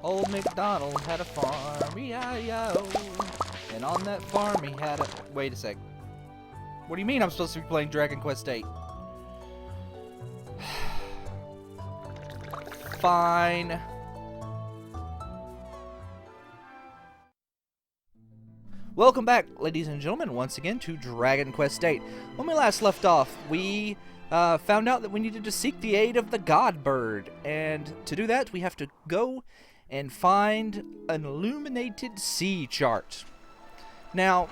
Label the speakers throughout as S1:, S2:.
S1: Old MacDonald had a farm, E-I-E-I-O. And on that farm he had a... Wait a sec. What do you mean I'm supposed to be playing Dragon Quest VIII? Fine. Welcome back, ladies and gentlemen, once again to Dragon Quest VIII. When we last left off, we found out that we needed to seek the aid of the God Bird. And to do that, we have to go and find an illuminated sea chart. Now,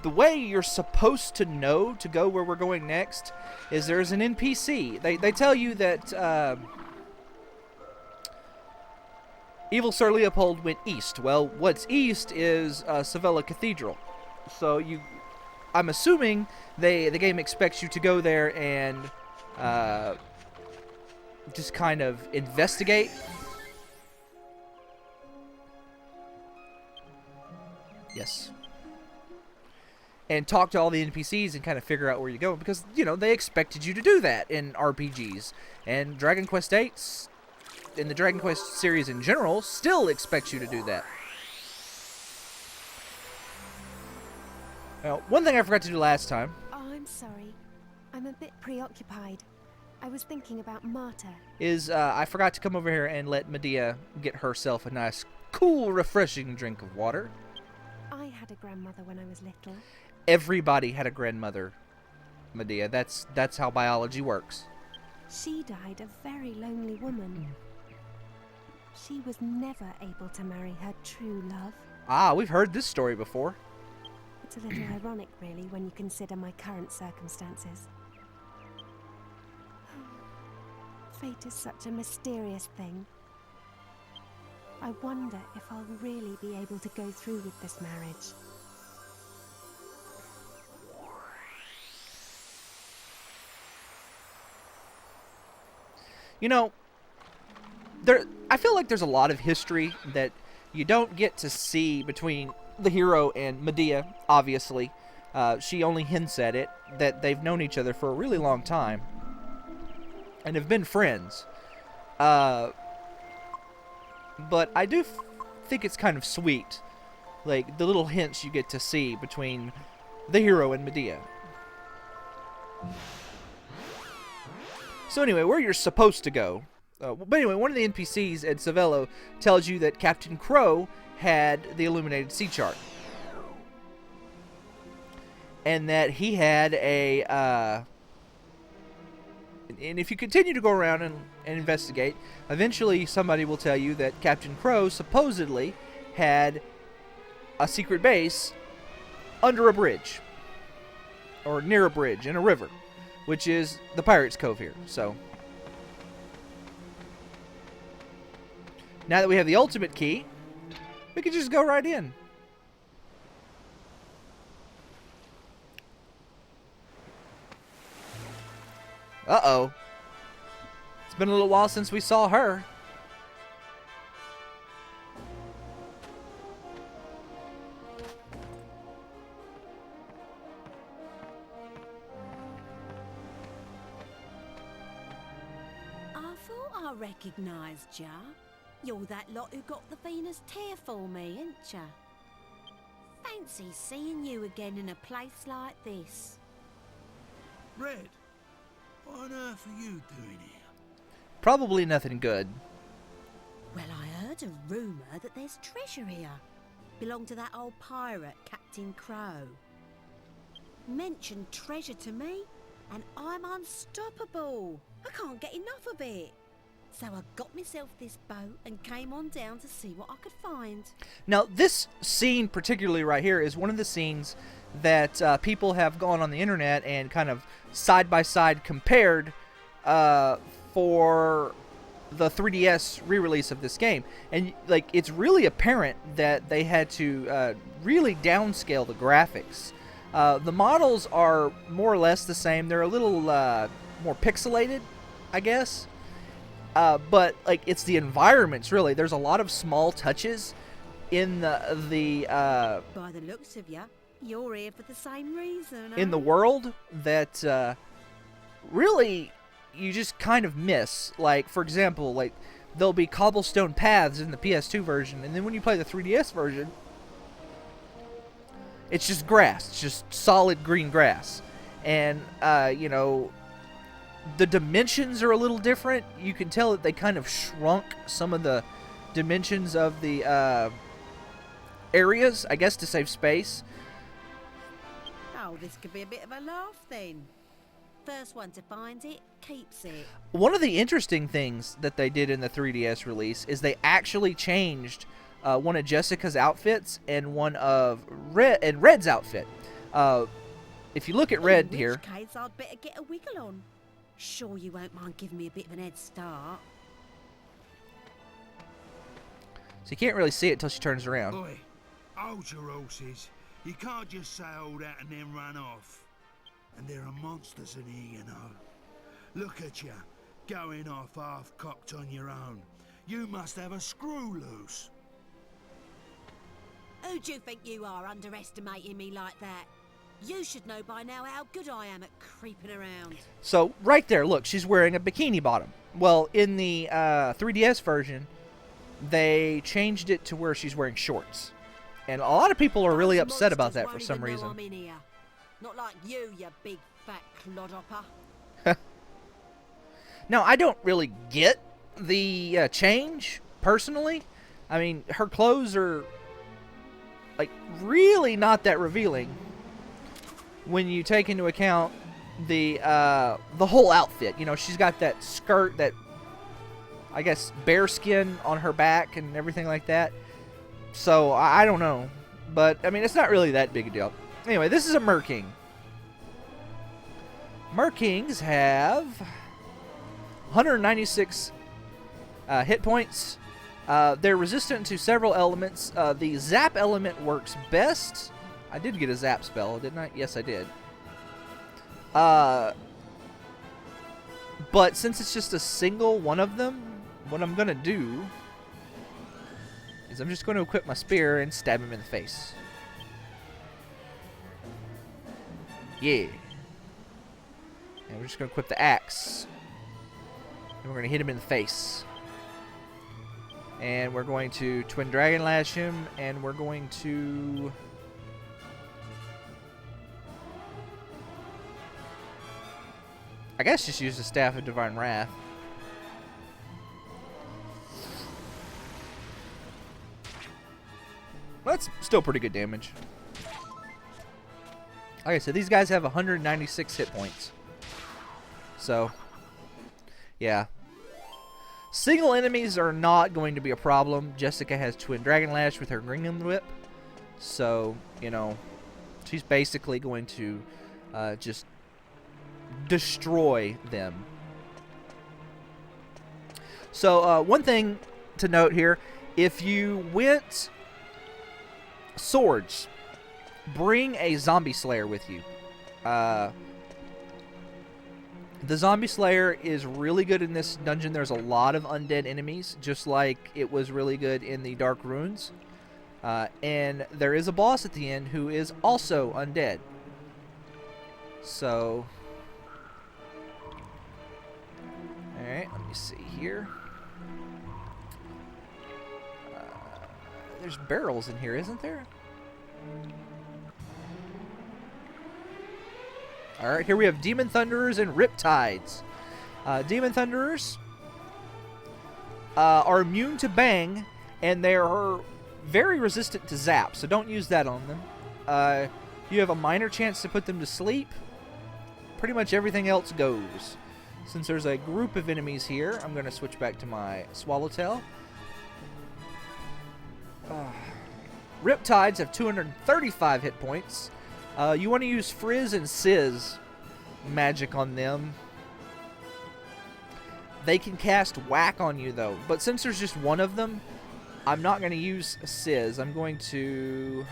S1: the way you're supposed to know to go where we're going next is there's an NPC. They tell you that Evil Sir Leopold went east. Well, what's east is Sevilla Cathedral. So I'm assuming the game expects you to go there and just kind of investigate. Yes. And talk to all the NPCs and kind of figure out where you're going. Because, you know, they expected you to do that in RPGs. And Dragon Quest VIII, in the Dragon Quest series in general, still expects you to do that. Now, one thing I forgot to do last time...
S2: Oh, I'm sorry. I'm a bit preoccupied. I was thinking about Marta.
S1: Is I forgot to come over here and let Medea get herself a nice, cool, refreshing drink of water.
S2: I had a grandmother when I was little.
S1: Everybody had a grandmother, Medea. That's how biology works.
S2: She died a very lonely woman. She was never able to marry her true love.
S1: Ah, we've heard this story before.
S2: It's a little ironic, really, when you consider my current circumstances. Fate is such a mysterious thing. I wonder if I'll really be able to go through with this marriage.
S1: You know, I feel like there's a lot of history that you don't get to see between the hero and Medea, obviously. She only hints at it, that they've known each other for a really long time and have been friends. But I do think it's kind of sweet, like the little hints you get to see between the hero and Medea. So anyway, where you're supposed to go. But anyway, one of the NPCs at Sevilla tells you that Captain Crow had the illuminated sea chart. And that he had a... and if you continue to go around and investigate, eventually somebody will tell you that Captain Crow supposedly had a secret base under a bridge. Or near a bridge in a river. Which is the Pirate's Cove here, so. Now that we have the ultimate key, we can just go right in. Uh-oh. It's been a little while since we saw her.
S3: I recognised ya. You're that lot who got the Venus tear for me, ain't ya? Fancy seeing you again in a place like this.
S4: Red, what on earth are you doing here?
S1: Probably nothing good.
S3: Well, I heard a rumour that there's treasure here. Belonged to that old pirate, Captain Crow. Mention treasure to me, and I'm unstoppable. I can't get enough of it. So I got myself this boat and came on down to see what I could find.
S1: Now, this scene particularly right here is one of the scenes that people have gone on the internet and kind of side-by-side compared for the 3DS re-release of this game. And, like, it's really apparent that they had to really downscale the graphics. The models are more or less the same. They're a little more pixelated, I guess. But like it's the environments really. There's a lot of small touches in the
S3: By the looks of you, you're here for the same reason.
S1: in the world that really you just kind of miss. Like for example, like there'll be cobblestone paths in the PS2 version, and then when you play the 3DS version, it's just grass. It's just solid green grass. And, you know, the dimensions are a little different. You can tell that they kind of shrunk some of the dimensions of the areas, I guess, to save space.
S3: Oh, this could be a bit of a laugh then. First one to find it, keeps it.
S1: One of the interesting things that they did in the 3DS release is they actually changed one of Jessica's outfits and one of Red's outfit. If you look at Red here...
S3: In which case, I'd better get a wiggle on. Sure you won't mind giving me a bit of an head start.
S1: So you can't really see it until she turns around.
S4: Oi, hold your horses. You can't just say all that and then run off. And there are monsters in here, you know. Look at you, going off half-cocked on your own. You must have a screw loose.
S3: Who do you think you are, underestimating me like that? You should know by now how good I am at creeping around.
S1: So right there, look, she's wearing a bikini bottom. Well, in the 3DS version, they changed it to where she's wearing shorts. And a lot of people are really upset about that for some reason.
S3: I'm in here. Not like you big fat clodhopper.
S1: Now, I don't really get the change, personally. I mean, her clothes are, like, really not that revealing when you take into account the whole outfit. You know, she's got that skirt, that, I guess, bear skin on her back and everything like that. So, I don't know. But, I mean, it's not really that big a deal. Anyway, this is a Merking. Merkings have 196 hit points. They're resistant to several elements. The Zap element works best. I did get a Zap spell, didn't I? Yes, I did. But since it's just a single one of them, what I'm going to do is I'm just going to equip my spear and stab him in the face. Yeah. And we're just going to equip the axe. And we're going to hit him in the face. And we're going to Twin Dragon Lash him. And we're going to... I guess just use the Staff of Divine Wrath. That's still pretty good damage. Like I said, these guys have 196 hit points. So, yeah. Single enemies are not going to be a problem. Jessica has Twin Dragon Lash with her Ringham Whip. So, you know, she's basically going to just destroy them. So, one thing to note here, if you went swords, bring a Zombie Slayer with you. The Zombie Slayer is really good in this dungeon. There's a lot of undead enemies, just like it was really good in the Dark Runes. And there is a boss at the end who is also undead. So, alright, let me see here. There's barrels in here, isn't there? Alright, here we have Demon Thunderers and Riptides. Demon Thunderers are immune to Bang, and they are very resistant to Zap, so don't use that on them. You have a minor chance to put them to sleep. Pretty much everything else goes. Since there's a group of enemies here, I'm going to switch back to my Swallowtail. Riptides have 235 hit points. You want to use Frizz and Sizz magic on them. They can cast Whack on you, though. But since there's just one of them, I'm not going to use Sizz. I'm going to...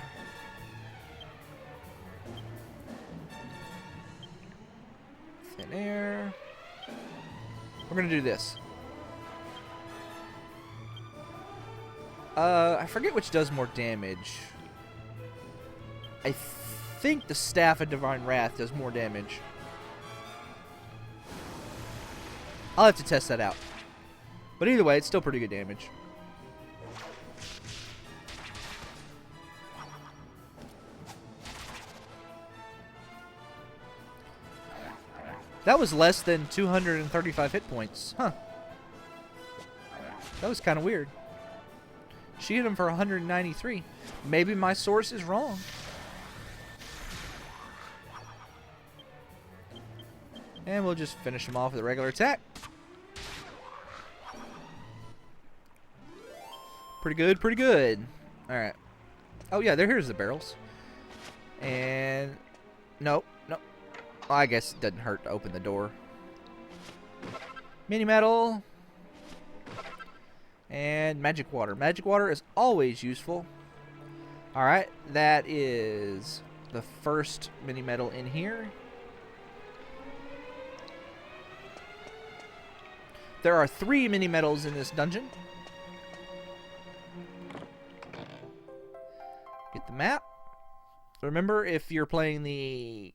S1: Thin Air. We're going to do this. I forget which does more damage. I think the Staff of Divine Wrath does more damage. I'll have to test that out. But either way, it's still pretty good damage. That was less than 235 hit points. Huh. That was kind of weird. She hit him for 193. Maybe my source is wrong. And we'll just finish him off with a regular attack. Pretty good, pretty good. Alright. Oh yeah, here's the barrels. And... Nope, nope. I guess it doesn't hurt to open the door. Mini metal. And magic water. Magic water is always useful. Alright, that is the first mini metal in here. There are 3 mini metals in this dungeon. Get the map. Remember, if you're playing the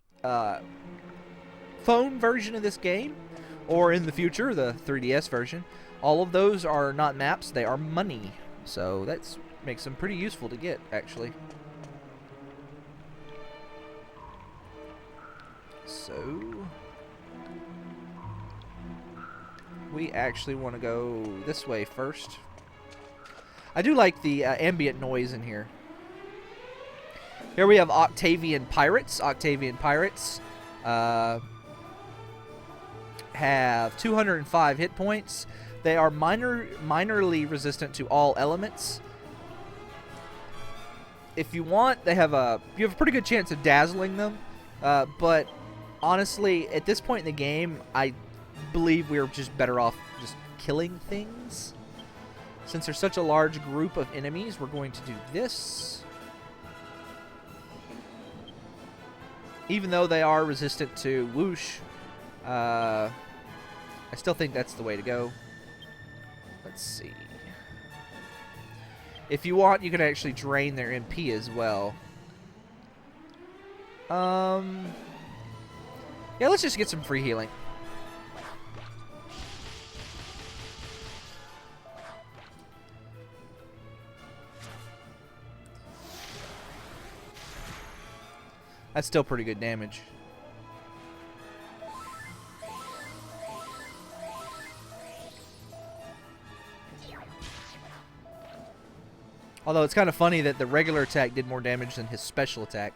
S1: phone version of this game, or in the future, the 3DS version, all of those are not maps, they are money. So that makes them pretty useful to get, actually. So we actually want to go this way first. I do like the ambient noise in here. Here we have Octavian Pirates. Octavian Pirates have 205 hit points. They are minorly resistant to all elements. If you want, you have a pretty good chance of dazzling them. But honestly, at this point in the game, I believe we're just better off just killing things. Since there's such a large group of enemies, we're going to do this. Even though they are resistant to whoosh, I still think that's the way to go. Let's see. If you want, you can actually drain their MP as well. Yeah, let's just get some free healing. That's still pretty good damage. Although it's kind of funny that the regular attack did more damage than his special attack.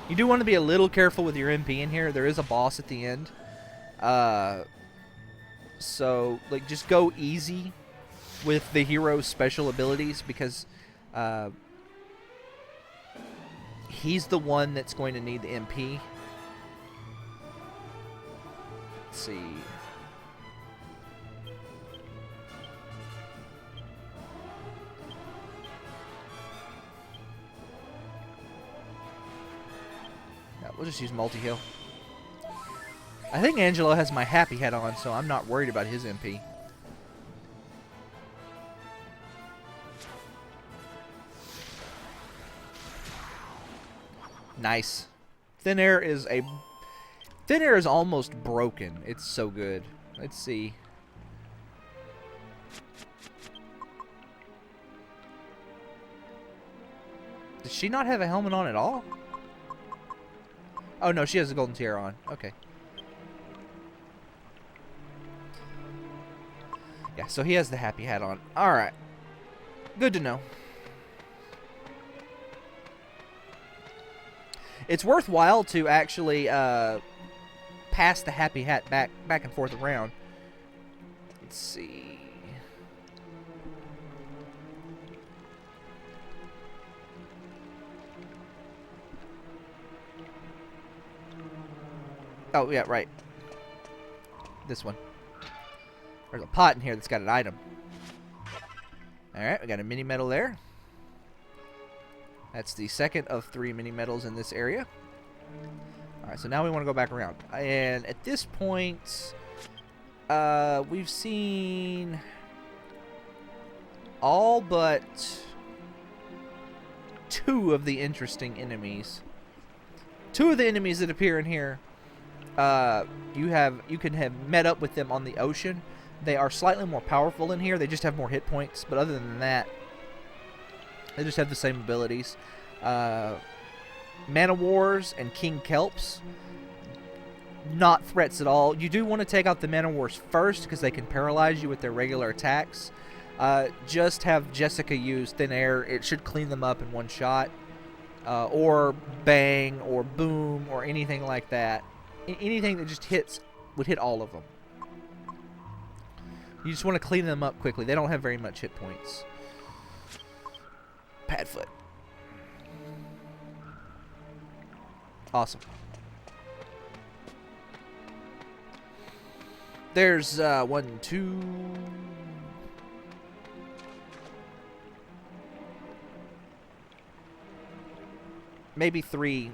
S1: You do want to be a little careful with your MP in here. There is a boss at the end. So, like, just go easy with the hero's special abilities, because he's the one that's going to need the MP. Let's see. Yeah, we'll just use multi-heal. I think Angelo has my happy hat on, so I'm not worried about his MP. Nice. Thin air is almost broken. It's so good. Let's see. Does she not have a helmet on at all? Oh no, she has a golden tiara on. Okay. Yeah, so he has the happy hat on. Alright. Good to know. It's worthwhile to actually pass the happy hat back and forth around. Let's see. Oh, yeah, right. This one. There's a pot in here that's got an item. Alright, we got a mini medal there. That's the second of 3 mini medals in this area. Alright, so now we want to go back around. And at this point, we've seen all but 2 of the interesting enemies. 2 of the enemies that appear in here you can have met up with them on the ocean. They are slightly more powerful in here. They just have more hit points, but other than that, they just have the same abilities. Man-o-Wars and King Kelps, not threats at all. You do want to take out the Man-o-Wars first because they can paralyze you with their regular attacks. Just have Jessica use Thin Air. It should clean them up in one shot. Or Bang or Boom or anything like that. Anything that just would hit all of them. You just want to clean them up quickly. They don't have very much hit points. Padfoot. Awesome. There's 1, 2... maybe 3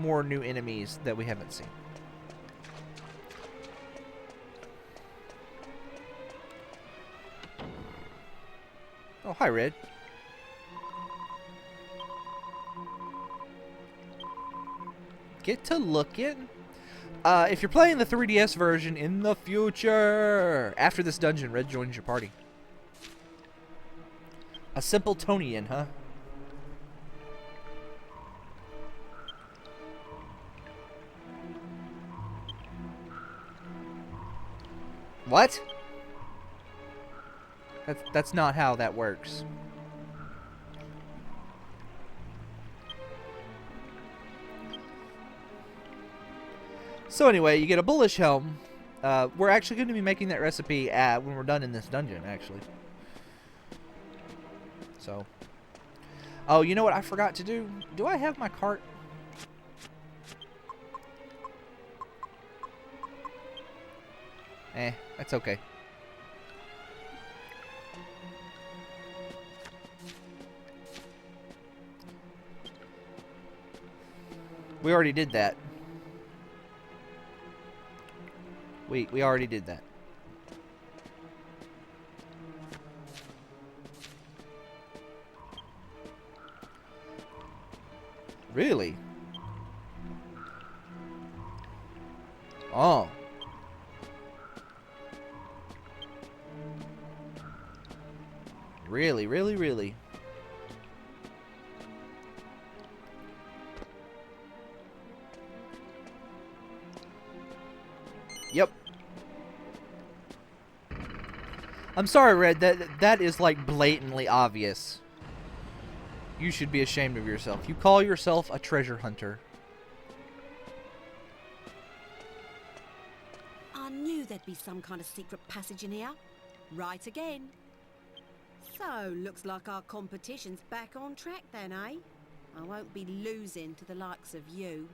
S1: more new enemies that we haven't seen. Oh, hi, Red. Get to looking. If you're playing the 3DS version in the future, after this dungeon, Red joins your party. A Simpletonian, huh? What? That's not how that works. So anyway, you get a bullish helm. We're actually going to be making that recipe when we're done in this dungeon, actually. So. Oh, you know what I forgot to do? Do I have my cart? That's okay. We already did that. We already did that. Really? Oh. Really, really, really. Yep. I'm sorry, Red. That is like blatantly obvious. You should be ashamed of yourself. You call yourself a treasure hunter.
S3: I knew there'd be some kind of secret passage in here. Right again. So, looks like our competition's back on track then, eh? I won't be losing to the likes of you.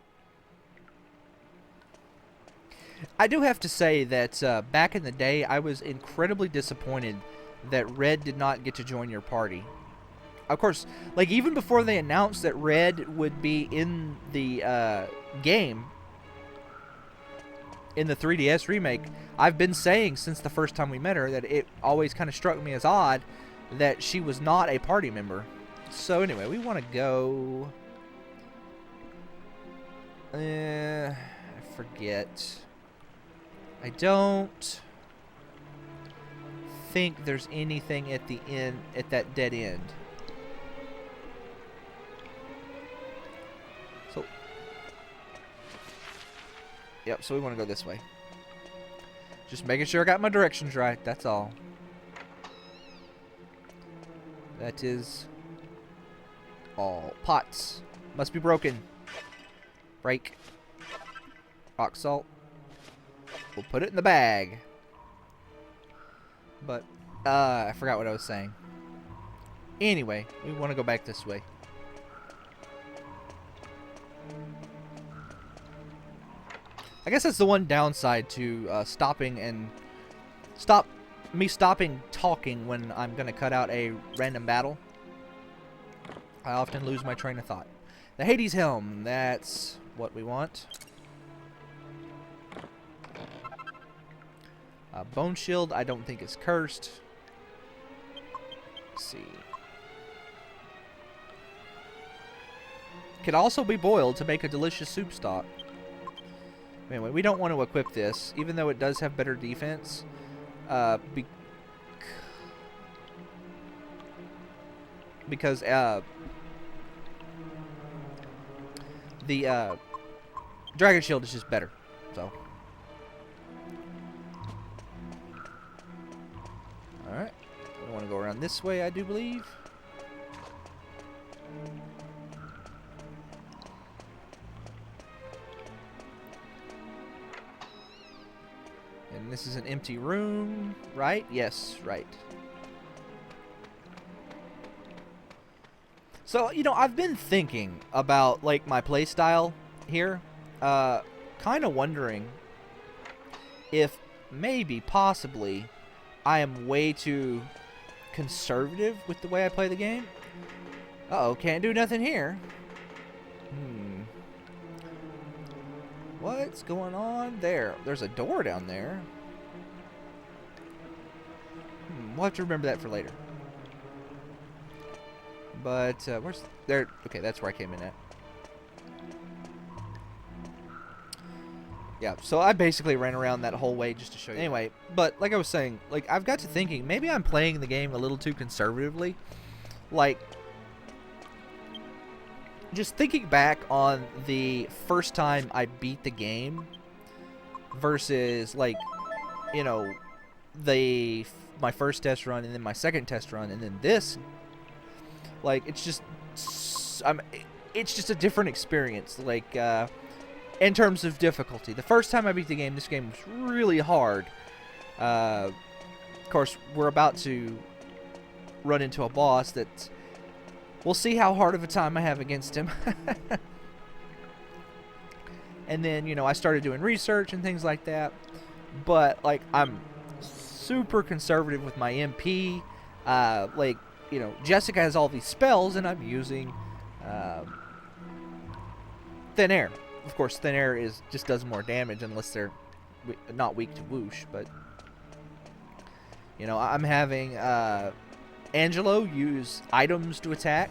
S1: I do have to say that back in the day, I was incredibly disappointed that Red did not get to join your party. Of course, like even before they announced that Red would be in the game, in the 3DS remake, I've been saying since the first time we met her that it always kind of struck me as odd that she was not a party member. So anyway, we want to go... I forget. I don't think there's anything at the end, at that dead end. So, yep, so we want to go this way. Just making sure I got my directions right, that's all. That is all. Pots. Must be broken. Break. Rock salt. We'll put it in the bag. But, I forgot what I was saying. Anyway, we want to go back this way. I guess that's the one downside to stopping talking when I'm going to cut out a random battle. I often lose my train of thought. The Hades Helm, that's what we want. Bone Shield, I don't think is cursed. Let's see. Can also be boiled to make a delicious soup stock. Anyway, we don't want to equip this, even though it does have better defense. Because the Dragon Shield is just better. So, all right, we want to go around this way, I do believe. And this is an empty room, right? Yes, right. So, you know, I've been thinking about, like, my playstyle here. Kind of wondering if maybe, possibly, I am way too conservative with the way I play the game. Uh-oh, can't do nothing here. What's going on there? There's a door down there. We'll have to remember that for later. But, where's... There... Okay, that's where I came in at. Yeah, so I basically ran around that whole way just to show you. Anyway, but like I was saying, like, I've got to thinking, maybe I'm playing the game a little too conservatively. Like, just thinking back on the first time I beat the game versus, like, you know, my first test run and then my second test run and then this, like, it's just a different experience, like, in terms of difficulty. The first time I beat the game, this game was really hard. Of course, we're about to run into a boss that we'll see how hard of a time I have against him. And then, you know, I started doing research and things like that. But, like, I'm super conservative with my MP. Like, you know, Jessica has all these spells, and I'm using Thin Air. Of course, Thin Air just does more damage unless they're not weak to whoosh. But, you know, I'm having Angelo use items to attack.